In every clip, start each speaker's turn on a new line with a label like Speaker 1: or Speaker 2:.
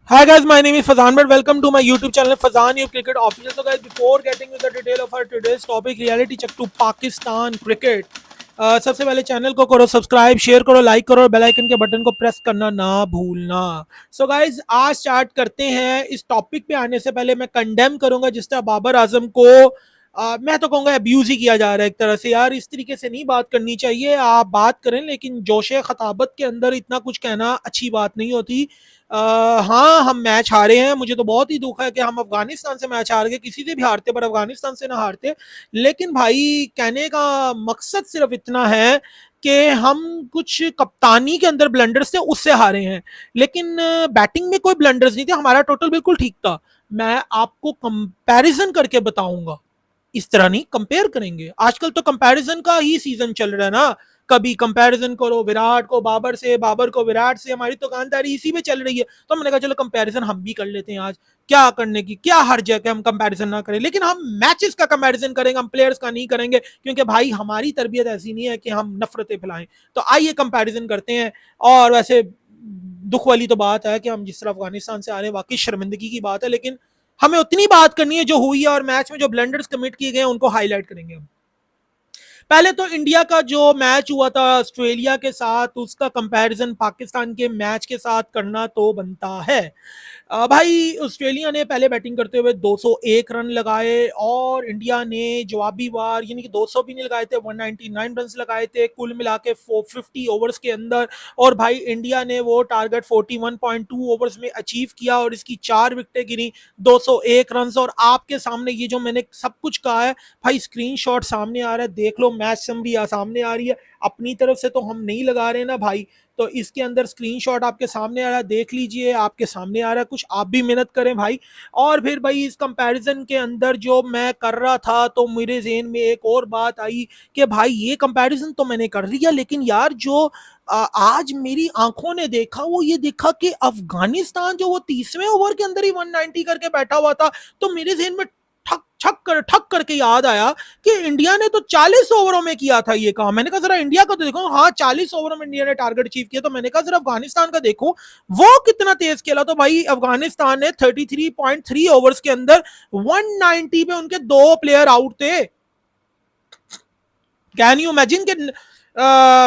Speaker 1: Hi guys, my name is Fazan, but welcome to my YouTube channel Fazan You Cricket Official. So guys, before getting into the detail of our today's topic, reality check to Pakistan cricket. सबसे पहले channel को करो subscribe, share करो, like करो और bell icon के button को press करना ना भूलना। सो गाइज आज स्टार्ट करते हैं। इस टॉपिक पे आने से पहले मैं कंडेम करूंगा जिस तरह बाबर आजम को मैं तो कहूँगा अब्यूज ही किया जा रहा है एक तरह से। यार इस तरीके से नहीं बात करनी चाहिए। आप बात करें लेकिन जोश खताबत के अंदर इतना कुछ कहना अच्छी बात नहीं होती। हाँ हम मैच हारे हैं, मुझे तो बहुत ही दुख है कि हम अफगानिस्तान से मैच हार गए। किसी से भी हारते पर अफगानिस्तान से ना हारते। लेकिन भाई कहने का मकसद सिर्फ इतना है कि हम कुछ कप्तानी के अंदर ब्लंडर्स थे उससे हारे हैं, लेकिन बैटिंग में कोई ब्लंडर्स नहीं थे। हमारा टोटल बिल्कुल ठीक था। मैं आपको कंपैरिजन करके बताऊंगा, इस तरह नहीं कंपेयर करेंगे। आजकल तो कंपैरिजन का ही सीजन चल रहा है ना। कभी कंपैरिजन करो विराट को बाबर से, बाबर को विराट से। हमारी दुकानदारी इसी में चल रही है, तो मैंने कहा चलो कंपैरिजन हम भी कर लेते हैं। आज क्या करने की क्या हर्ज है कि हम कंपैरिजन ना करें, लेकिन हम मैचेस का कंपैरिजन करेंगे, हम प्लेयर्स का नहीं करेंगे, क्योंकि भाई हमारी तरबियत ऐसी नहीं है कि हम नफरतें फैलाएं। तो आइए कंपैरिजन करते हैं। और वैसे दुख वाली तो बात है कि हम जिस तरह अफगानिस्तान से आ रहे हैं, वाकई शर्मिंदगी की बात है, लेकिन हमें उतनी बात करनी है जो हुई है, और मैच में जो ब्लंडर्स कमिट किए गए हैं उनको हाईलाइट करेंगे हम। पहले तो इंडिया का जो मैच हुआ था ऑस्ट्रेलिया के साथ, उसका कंपैरिजन पाकिस्तान के मैच के साथ करना तो बनता है। भाई ऑस्ट्रेलिया ने पहले बैटिंग करते हुए 201 रन लगाए और इंडिया ने जवाबी वार यानी कि 200 भी नहीं लगाए थे, 199 रन लगाए थे कुल मिला के 450 ओवर्स के अंदर। और भाई इंडिया ने वो टारगेट 41.2 ओवर्स में अचीव किया और इसकी 4 विकेटें गिरी, 201 रन। और आपके सामने ये जो मैंने सब कुछ कहा है भाई स्क्रीनशॉट सामने आ रहा है, देख लो। मैच समरी सामने आ रही है, अपनी तरफ से तो हम नहीं लगा रहे ना भाई। तो इसके अंदर स्क्रीनशॉट आपके सामने आ रहा है, देख लीजिए, आपके सामने आ रहा है। कुछ आप भी मेहनत करें भाई। और फिर भाई इस कंपैरिजन के अंदर जो मैं कर रहा था तो मेरे ज़हन में एक और बात आई कि भाई ये कंपैरिजन तो मैंने कर लिया, लेकिन यार जो आज मेरी आंखों ने देखा वो ये देखा कि अफगानिस्तान जो वो 30वें ओवर के अंदर ही 190 करके बैठा हुआ था। तो मेरे ज़हन में ठक करके याद आया कि इंडिया ने तो 40 ओवरों में किया था ये काम। मैंने कहा जरा इंडिया का तो देखो। हाँ 40 ओवरों में इंडिया ने टारगेट अचीव किया, तो मैंने कहा जरा अफगानिस्तान का देखो वो कितना तेज खेला। तो भाई अफगानिस्तान ने 33.3 ओवर्स के अंदर 190 पे उनके 2 प्लेयर आउट थे। कैन यू इमेजिन के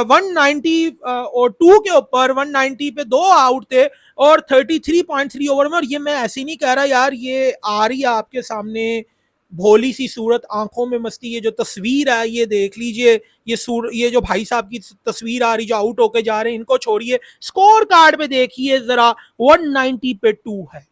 Speaker 1: 190 और 2 के ऊपर 190 पे 2 आउट थे और 33.3 ओवर में। और ये मैं ऐसे नहीं कह रहा यार, ये आ रही है आपके सामने भोली सी सूरत, आंखों में मस्ती। ये जो तस्वीर है ये देख लीजिए। ये जो भाई साहब की तस्वीर आ रही जो आउट होके जा रहे हैं, इनको छोड़िए, स्कोर कार्ड पे देखिए जरा, 190 पे 2 है।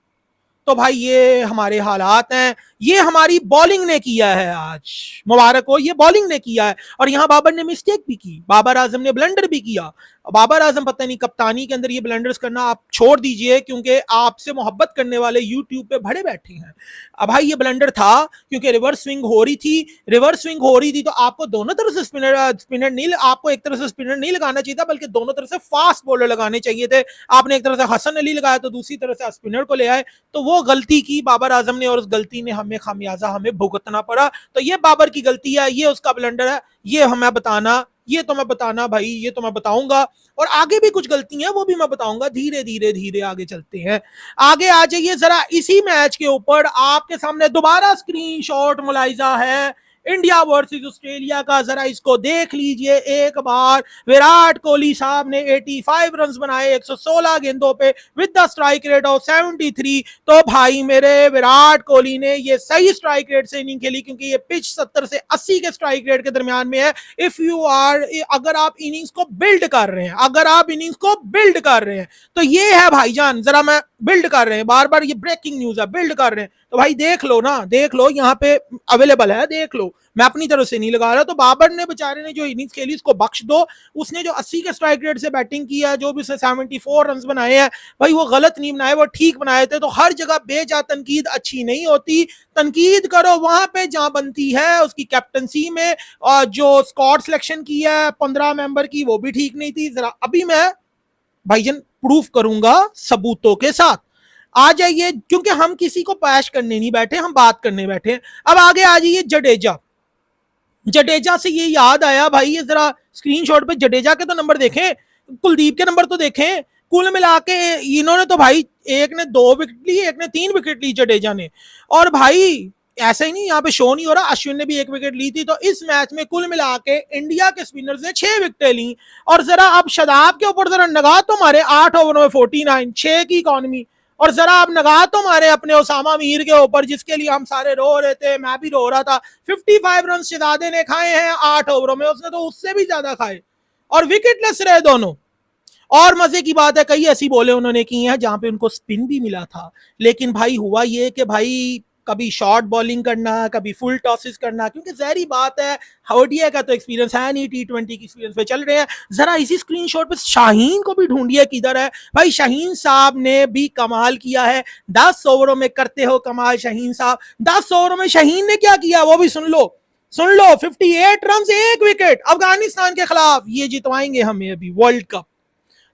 Speaker 1: तो भाई ये हमारे हालात हैं। ये हमारी बॉलिंग ने किया है आज, मुबारक हो, ये बॉलिंग ने किया है। और यहां बाबर ने मिस्टेक भी की, बाबर आजम ने ब्लंडर भी किया। बाबर आजम पता नहीं कप्तानी के अंदर ये ब्लंडर्स करना आप छोड़ दीजिए, क्योंकि आपसे मोहब्बत करने वाले यूट्यूब पे भरे बैठे हैं। अब भाई ये ब्लंडर था क्योंकि रिवर्स स्विंग हो रही थी। रिवर्स स्विंग हो रही थी तो आपको दोनों तरफ से स्पिनर नहीं, आपको एक तरफ से स्पिनर नहीं लगाना चाहिए था, बल्कि दोनों तरफ से फास्ट बॉलर लगाने चाहिए थे। आपने एक तरफ से हसन अली लगाया तो दूसरी तरफ से स्पिनर को ले आए। तो वो गलती की बाबर आजम ने और उस गलती ने हमें खामियाजा हमें भुगतना पड़ा। तो ये बाबर की गलती है, ये उसका ब्लंडर है, ये हमें बताना, ये तो मैं बताना भाई, ये तो मैं बताऊंगा। और आगे भी कुछ गलती है वो भी मैं बताऊंगा। धीरे धीरे धीरे आगे चलते हैं। आगे आ जाइए जरा इसी मैच के ऊपर। आपके सामने दोबारा स्क्रीनशॉट मुलाहिजा है इंडिया वर्सेस ऑस्ट्रेलिया का, जरा इसको देख लीजिए एक बार। विराट कोहली साहब ने 85 रन बनाए 116 गेंदों पे with the strike rate of 73। तो भाई मेरे विराट कोहली ने ये सही स्ट्राइक रेट से इनिंग खेली, क्योंकि ये पिच 70 से 80 के स्ट्राइक रेट के दरमियान में है। इफ यू आर, अगर आप इनिंग्स को बिल्ड कर रहे हैं, अगर आप इनिंग्स को बिल्ड कर रहे हैं तो ये है भाईजान। जरा मैं बिल्ड कर रहे हैं, बार बार ये ब्रेकिंग न्यूज है, बिल्ड कर रहे हैं तो भाई देख लो ना, देख लो यहाँ पे अवेलेबल है, देख लो। मैं अपनी तरफ से नहीं लगा रहा। तो बाबर ने बेचारे ने जो इनिंग्स खेली इसको बख्श दो। उसने जो 80 के स्ट्राइक रेट से बैटिंग की है, जो भी उसने 74 रन बनाए हैं, भाई वो गलत नहीं बनाए, वो ठीक बनाए थे। तो हर जगह बेजा तनकीद अच्छी नहीं होती। तनकीद करो वहां पे जहां बनती है। उसकी कैप्टनसी में और जो स्क्वाड सिलेक्शन की है 15 मेंबर की, वो भी ठीक नहीं थी। जरा अभी मैं भाईजन प्रूफ करूंगा सबूतों के साथ। आ जाइए, क्योंकि हम किसी को पैश करने नहीं बैठे, हम बात करने बैठे हैं। अब आगे आ जाइए जडेजा। जडेजा से ये याद आया भाई, ये जरा स्क्रीनशॉट पे जडेजा के तो नंबर देखें, कुलदीप के नंबर तो देखें। कुल मिला के इन्होंने तो भाई एक ने 2 विकेट ली, एक ने 3 विकेट ली जडेजा ने। और भाई ऐसा ही नहीं, यहाँ पे शो नहीं हो रहा, अश्विन ने भी 1 विकेट ली थी। तो इस मैच में कुल मिला के इंडिया के स्पिनर्स ने 6 विकेटें ली। और जरा अब शदाब के ऊपर जरा नगाह तो मारे, 8 ओवर में 49, 6 की इकॉनमी। और जरा आप नगाह तो मारे अपने उसामा मीर के ऊपर, जिसके लिए हम सारे रो रहे थे, मैं भी रो रहा था। 55 रन शहजादे ने खाए हैं 8 ओवरों में, उसने तो उससे भी ज्यादा खाए और विकेटलेस रहे दोनों। और मजे की बात है, कई ऐसी बॉलें उन्होंने की हैं जहां पे उनको स्पिन भी मिला था। लेकिन भाई हुआ ये कि भाई कभी शॉर्ट बॉलिंग करना, कभी फुल टॉसेस करना, क्योंकि जहरी बात है ओडीआई का तो एक्सपीरियंस है नहीं, T20 की एक्सपीरियंस पे चल रहे हैं। जरा इसी स्क्रीनशॉट पे शाहीन को भी ढूंढिए किधर है भाई। शाहीन साहब ने भी कमाल किया है, 10 ओवरों में करते हो कमाल शाहीन साहब। 10 ओवरों में शाहीन ने क्या किया वो भी सुन लो, सुन लो। 58 रन, 1 विकेट, अफगानिस्तान के खिलाफ, ये जितवाएंगे हमें अभी वर्ल्ड कप।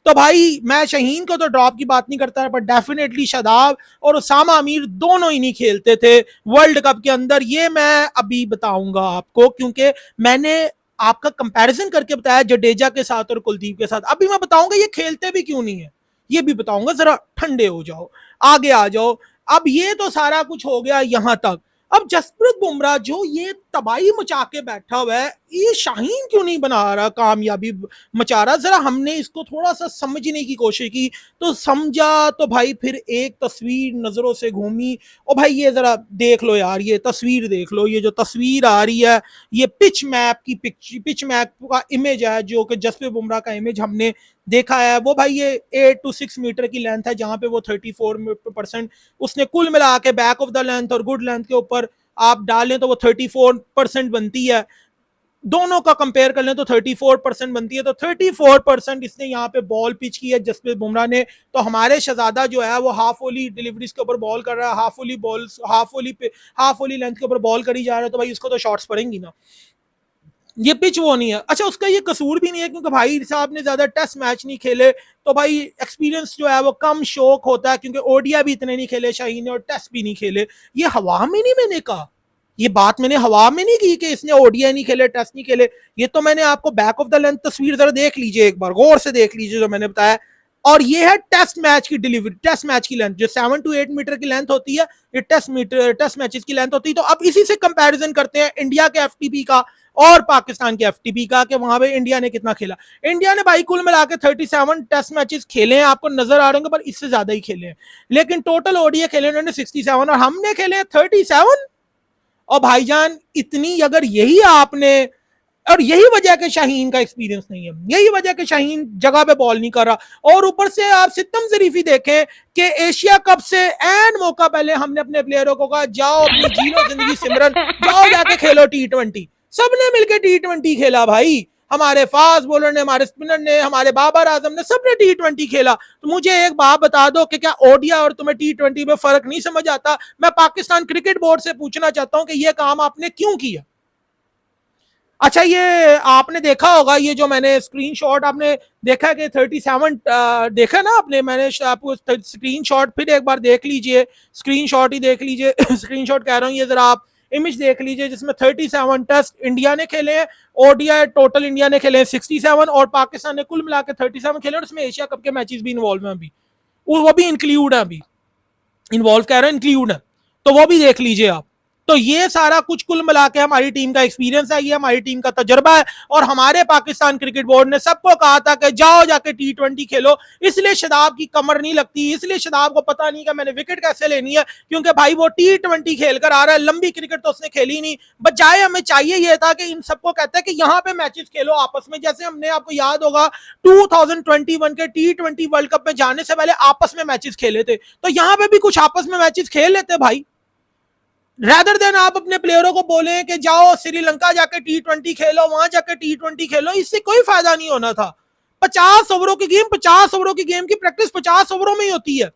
Speaker 1: तो भाई मैं शाहीन को तो ड्रॉप की बात नहीं करता, पर डेफिनेटली शादाब और उसामा अमीर दोनों ही नहीं खेलते थे वर्ल्ड कप के अंदर। ये मैं अभी बताऊंगा आपको, क्योंकि मैंने आपका कंपैरिजन करके बताया जडेजा के साथ और कुलदीप के साथ। अभी मैं बताऊंगा ये खेलते भी क्यों नहीं है, ये भी बताऊंगा। जरा ठंडे हो जाओ, आगे आ जाओ। अब ये तो सारा कुछ हो गया यहां तक। अब जसप्रीत बुमराह जो ये तबाही मचा के बैठा हुआ है, ये शाहीन क्यों नहीं बना रहा, कामयाबी मचा रहा? जरा हमने इसको थोड़ा सा समझने की कोशिश की तो समझा। तो भाई फिर एक तस्वीर नजरों से घूमी, और भाई ये जरा देख लो यार, ये तस्वीर देख लो। ये जो तस्वीर आ रही है, ये पिच मैप की पिच मैप का इमेज है, जो कि जसप्रीत बुमराह का इमेज हमने देखा है। वो भाई ये 8 to 6 मीटर की लेंथ है, जहां पे वो 34% उसने कुल मिला के बैक ऑफ द लेंथ और गुड लेंथ के ऊपर आप डालें तो वो 34% बनती है। दोनों का कंपेयर कर लें तो 34% बनती है। तो 34% इसने यहाँ पे बॉल पिच की है जसप्रीत बुमराह ने। तो हमारे शहजादा जो है वो हाफ ओली डिलीवरीज के ऊपर बॉल कर रहा है, हाफ ओली लेंथ के ऊपर बॉल करी जा रहा है। तो भाई उसको तो शॉट्स पड़ेंगी ना, ये पिच वो नहीं है। अच्छा, उसका ये कसूर भी नहीं है, क्योंकि भाई साहब ने ज्यादा टेस्ट मैच नहीं खेले, तो भाई एक्सपीरियंस जो है वो कम शौक होता है, क्योंकि ओडिया भी इतने नहीं खेले शाहीन ने और टेस्ट भी नहीं खेले। ये हवा में नहीं मैंने कहा, ये बात मैंने हवा में नहीं की कि इसने ओडिया नहीं खेले, टेस्ट नहीं खेले। ये तो मैंने आपको बैक ऑफ द लेंथ तस्वीर जरा देख लीजिए, एक बार गौर से देख लीजिए जो मैंने बताया। और ये है टेस्ट मैच की डिलीवरी, टेस्ट मैच की लेंथ जो 7 to 8 मीटर की लेंथ होती है, ये टेस्ट मैचेस की लेंथ होती है। तो अब इसी से कंपैरिजन करते हैं इंडिया के एफटीपी का और पाकिस्तान के एफटीपी का, कि वहां पे इंडिया ने कितना खेला। इंडिया ने भाई कुल मिला के 37 टेस्ट मैचेस खेले हैं, आपको नजर आ रहे होंगे, पर इससे ज्यादा ही खेले हैं। लेकिन टोटल ओडीआई खेले उन्होंने 67 और हमने खेले 37। और भाईजान इतनी, अगर यही आपने, और यही वजह के शाहीन का एक्सपीरियंस नहीं है, यही वजह के शाहीन जगह पे बॉल नहीं कर रहा। और ऊपर से आप सितम जरीफी देखें कि एशिया कप से एंड मौका पहले हमने अपने प्लेयरों को कहा जाओ अपनी जी लो जिंदगी सिमरन, जाओ जाके खेलो T20। सबने मिलकर T20 खेला भाई, हमारे फास्ट बॉलर ने, हमारे स्पिनर ने, हमारे बाबर आजम ने, सबने T20 खेला। तो मुझे एक बात बता दो कि क्या ओडिया और तुम्हें T20 में फर्क नहीं समझ आता? मैं पाकिस्तान क्रिकेट बोर्ड से पूछना चाहता हूं कि यह काम आपने क्यों किया? अच्छा, ये आपने देखा होगा, ये जो मैंने स्क्रीनशॉट आपने देखा है कि 37 देखा ना आपने, मैंने आपको स्क्रीनशॉट फिर एक बार देख लीजिए, स्क्रीनशॉट ही देख लीजिए स्क्रीनशॉट कह रहा हूँ, ये जरा आप इमेज देख लीजिए, जिसमें 37 टेस्ट इंडिया ने खेले हैं, ओडीआई टोटल इंडिया ने खेले हैं 67 और पाकिस्तान ने कुल मिला के 37 खेले, और इसमें एशिया कप के मैचेस भी इन्वॉल्व हैं अभी, वो भी इंक्लूड है, अभी इन्वॉल्व कह रहे हैं, इंक्लूड है, तो वो भी देख लीजिए आप। तो ये सारा कुछ कुल मिला के हमारी टीम का एक्सपीरियंस है, ये हमारी टीम का तजर्बा है। और हमारे पाकिस्तान क्रिकेट बोर्ड ने सबको कहा था कि जाओ जाके T20 खेलो। इसलिए शदाब की कमर नहीं लगती, इसलिए शदाब को पता नहीं कि मैंने विकेट कैसे लेनी है, क्योंकि भाई वो T20 खेल कर आ रहा है, लंबी क्रिकेट तो उसने खेली नहीं। बजाय हमें चाहिए ये था कि इन सबको कहता है कि यहाँ पे मैचेस खेलो आपस में, जैसे हमने, आपको याद होगा 2021 के T20 वर्ल्ड कप में जाने से पहले आपस में मैचेस खेले थे, तो यहाँ पे भी कुछ आपस में मैचेस खेल लेते भाई। रेदर देन आप अपने प्लेयरों को बोले कि जाओ श्रीलंका जाके T20 खेलो, वहां जाके T20 खेलो, इससे कोई फायदा नहीं होना था। 50 ओवरों की गेम, 50 ओवरों की गेम की प्रैक्टिस 50 ओवरों में ही होती है।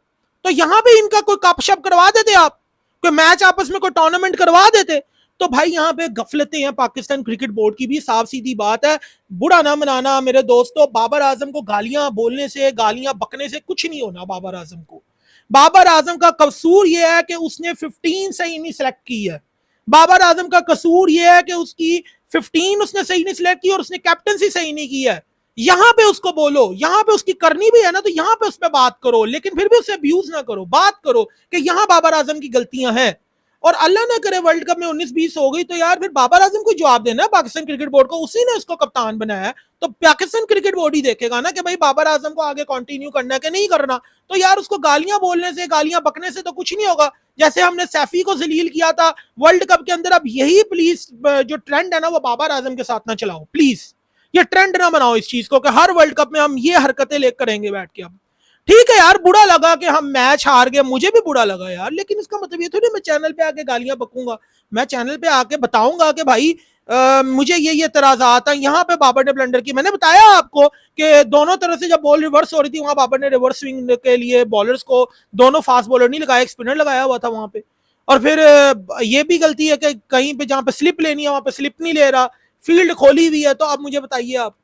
Speaker 1: तो यहां पे इनका कोई कपशप करवा देते, आप कोई मैच आपस में कोई टूर्नामेंट करवा देते। तो भाई यहाँ पे गफलतें हैं पाकिस्तान क्रिकेट बोर्ड की भी, साफ सीधी बात है। बुरा ना मनाना मेरे दोस्तों, बाबर आजम को गालियां बोलने से, गालियां बकने से कुछ नहीं होना। बाबर आजम को, बाबर आजम का कसूर यह है कि उसने 15 सही नहीं सिलेक्ट की है। बाबर आजम का कसूर यह है कि उसकी 15 उसने सही नहीं सिलेक्ट की और उसने कैप्टनसी सही नहीं की है। यहां पे उसको बोलो, यहां पे उसकी करनी भी है ना तो यहां पे उस पर बात करो, लेकिन फिर भी उसे अब्यूज ना करो। बात करो कि यहां बाबर आजम की गलतियां हैं। और अल्लाह ना करे वर्ल्ड कप में 19-20 हो गई तो यार फिर बाबर आजम को जवाब देना है पाकिस्तान क्रिकेट बोर्ड को, उसी ने उसको कप्तान बनाया है। तो पाकिस्तान क्रिकेट बोर्ड ही देखेगा ना कि भाई बाबर आजम को आगे कंटिन्यू करना है कि नहीं करना। तो यार उसको गालियां बोलने से, गालियां बकने से तो कुछ नहीं होगा। जैसे हमने सैफी को जलील किया था वर्ल्ड कप के अंदर, अब यही प्लीज जो ट्रेंड है ना वो बाबर आजम के साथ ना चलाओ प्लीज। ये ट्रेंड ना बनाओ इस चीज को कि हर वर्ल्ड कप में हम ये हरकतें लेकर करेंगे बैठ के। अब ठीक है यार, बुरा लगा कि हम मैच हार गए, मुझे भी बुरा लगा यार, लेकिन इसका मतलब ये थोड़ी मैं चैनल पे आके गालियां बकूंगा। मैं चैनल पे आके बताऊंगा कि भाई मुझे ये एतराजात है, यहाँ पे बाबर ने ब्लंडर की। मैंने बताया आपको कि दोनों तरह से जब बॉल रिवर्स हो रही थी वहां बाबर ने रिवर्स स्विंग के लिए बॉलर्स को, दोनों फास्ट बॉलर नहीं लगाया, एक स्पिनर लगाया हुआ था वहां पे। और फिर ये भी गलती है कि कहीं पे जहां पे स्लिप लेनी है वहां पे स्लिप नहीं ले रहा, फील्ड खोली हुई है। तो अब मुझे बताइए आप,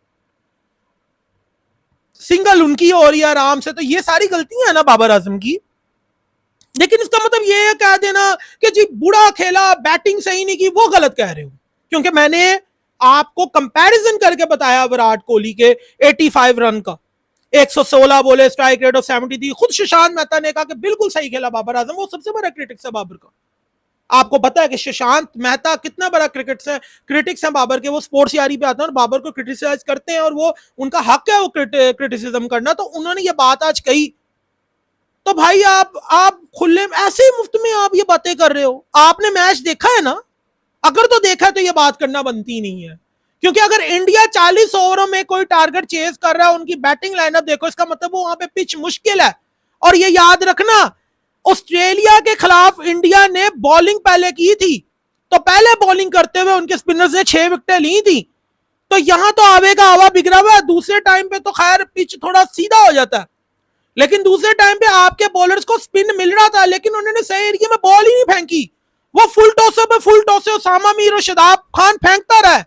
Speaker 1: सिंगल उनकी हो रही है आराम से, तो ये सारी गलतियां है ना बाबर आजम की। लेकिन इसका मतलब ये कह देना कि जी बुरा खेला, बैटिंग सही नहीं की, वो गलत कह रहे हो। क्योंकि मैंने आपको कंपैरिजन करके बताया विराट कोहली के 85 रन का, 116 बोले, स्ट्राइक रेट ऑफ 73। खुद शशांत मेहता ने कहा कि बिल्कुल सही खेला बाबर आजम, वो सबसे बड़ा क्रिटिक्स है बाबर का। आपको पता है कि शशांत मेहता कितना बड़ा क्रिटिक्स है बाबर के। वो स्पोर्ट्स यारी पे आते हैं और बाबर को क्रिटिसाइज करते हैं, और वो उनका हक है वो क्रिटिसिज्म करना। तो उन्होंने ये बात आज कही, तो भाई आप खुले ऐसे ही मुफ्त में आप ये बातें कर रहे हो। आपने मैच देखा है ना? अगर तो देखा है तो ये बात करना बनती नहीं है। क्योंकि अगर इंडिया 40 ओवरों में कोई टारगेट चेज कर रहा है, उनकी बैटिंग लाइनअप देखो, इसका मतलब वो वहां पे पिच मुश्किल है। और ये याद रखना, ऑस्ट्रेलिया के खिलाफ इंडिया ने बॉलिंग पहले की थी, तो पहले बॉलिंग करते हुए उनके स्पिनर्स ने 6 विकेटें ली थी। तो यहां तो आवे का हवा बिगड़ा हुआ है। दूसरे टाइम पे तो खैर पिच थोड़ा सीधा हो जाता है, लेकिन दूसरे टाइम पे आपके बॉलर्स को स्पिन मिल रहा था, लेकिन उन्होंने सही एरिया में बॉल ही नहीं फेंकी। वो फुल टॉसर पे फुल टॉसर उसामा मीर और शदाब खान फेंकता रहा।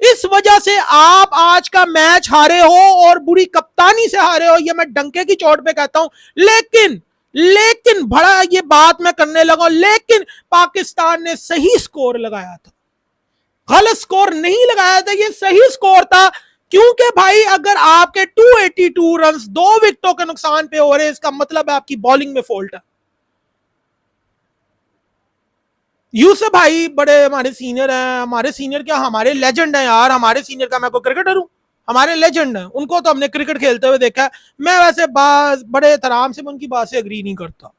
Speaker 1: इस वजह से आप आज का मैच हारे हो, और बुरी कप्तानी से हारे हो, ये मैं डंके की चोट पे कहता हूं। लेकिन बड़ा ये बात मैं करने लगा, लेकिन पाकिस्तान ने सही स्कोर लगाया था, गलत स्कोर नहीं लगाया था, ये सही स्कोर था। क्योंकि भाई अगर आपके 282 रन 2 विकेटों के नुकसान पे हो रहे हैं, इसका मतलब है आपकी बॉलिंग में फॉल्ट है। यूसुफ भाई बड़े हमारे सीनियर हैं, हमारे सीनियर क्या, हमारे लेजेंड हैं यार। हमारे सीनियर का मैं कोई क्रिकेटर हूं? हमारे लेजेंड हैं, उनको तो हमने क्रिकेट खेलते हुए देखा है। मैं वैसे बड़े एहतराम से उनकी बात से अग्री नहीं करता,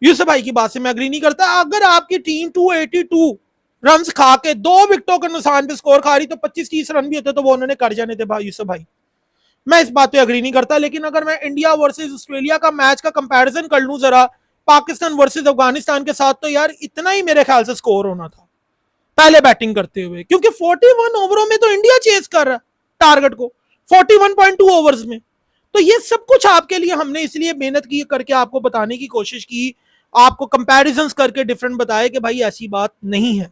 Speaker 1: यूसुफ भाई की बात से मैं अग्री नहीं करता। अगर आपकी टीम 282 रन खा के 2 विकेटों के नुकसान पे स्कोर खा रही, तो 25-30 रन भी होते तो वो उन्होंने कर जाने थे भाई यूसुफ भाई। मैं इस बात पे अग्री नहीं करता। लेकिन अगर मैं इंडिया वर्सेस ऑस्ट्रेलिया का मैच का कंपैरिजन कर लूं जरा पाकिस्तान वर्सेस अफगानिस्तान के साथ, तो यार इतना ही मेरे ख्याल से स्कोर होना था पहले बैटिंग करते हुए। क्योंकि 41 ओवरों में तो इंडिया चेज कर रहा है टारगेट को, 41.2 ओवर्स में। तो ये सब कुछ आपके लिए हमने इसलिए मेहनत की करके आपको बताने की कोशिश की, आपको कंपैरिजंस करके डिफरेंट बताए कि भाई ऐसी बात नहीं है।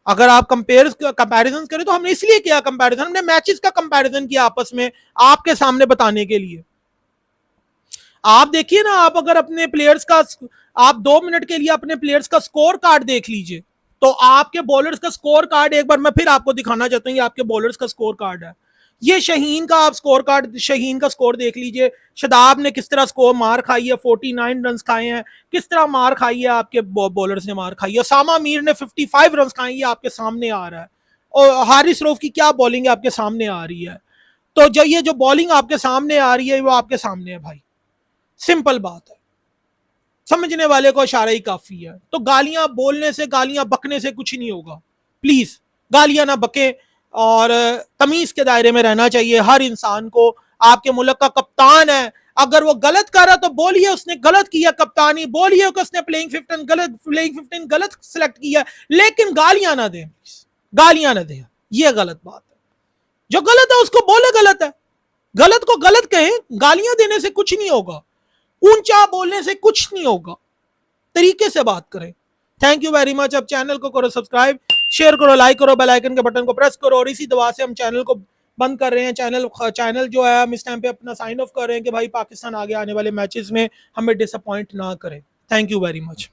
Speaker 1: अगर आप कंपैरिजन करें तो हमने इसलिए किया कंपैरिजन, हमने मैचेस का कंपैरिजन किया आपस में आपके सामने बताने के लिए। आप देखिए ना, आप अगर अपने प्लेयर्स का, आप 2 मिनट के लिए अपने प्लेयर्स का स्कोर कार्ड देख लीजिए, तो आपके बॉलर्स का स्कोर कार्ड एक बार मैं फिर आपको दिखाना चाहता हूं। ये आपके बॉलर्स का स्कोर कार्ड है, ये शहीन का आप स्कोर कार्ड, शहीन का स्कोर देख लीजिए। शदाब ने किस तरह स्कोर मार खाई है, 49 रन खाए हैं, किस तरह मार खाई है आपके बॉलर्स ने मार खाई है। सामा मीर ने 55 रन खाई है, आपके सामने आ रहा है। और हारिस रऊफ की क्या बॉलिंग है आपके सामने आ रही है। तो जो ये जो बॉलिंग आपके सामने आ रही है वो आपके सामने है भाई, सिंपल बात है। समझने वाले को इशारा ही काफी है। तो गालियां बोलने से, गालियां बकने से कुछ नहीं होगा। प्लीज गालियां ना बके, और तमीज के दायरे में रहना चाहिए हर इंसान को। आपके मुल्क का कप्तान है, अगर वो गलत कर रहा तो बोलिए उसने गलत किया कप्तानी, बोलिए कि उसने प्लेइंग 15 गलत सिलेक्ट किया, लेकिन गालियां ना दें, गालियां ना दें, ये गलत बात है। जो गलत है उसको बोले गलत है, गलत को गलत कहें, गालियां देने से कुछ नहीं होगा, ऊंचा बोलने से कुछ नहीं होगा, तरीके से बात करें। Thank you very much. अब चैनल को करो सब्सक्राइब, शेयर करो, लाइक करो, बेल आइकन के बटन को प्रेस करो। और इसी दवा से हम चैनल को बंद कर रहे हैं। चैनल जो है हम इस टाइम पे अपना साइन ऑफ कर रहे हैं कि भाई पाकिस्तान आगे आने वाले मैचेस में हमें डिसअपॉइंट ना करे। Thank you very much.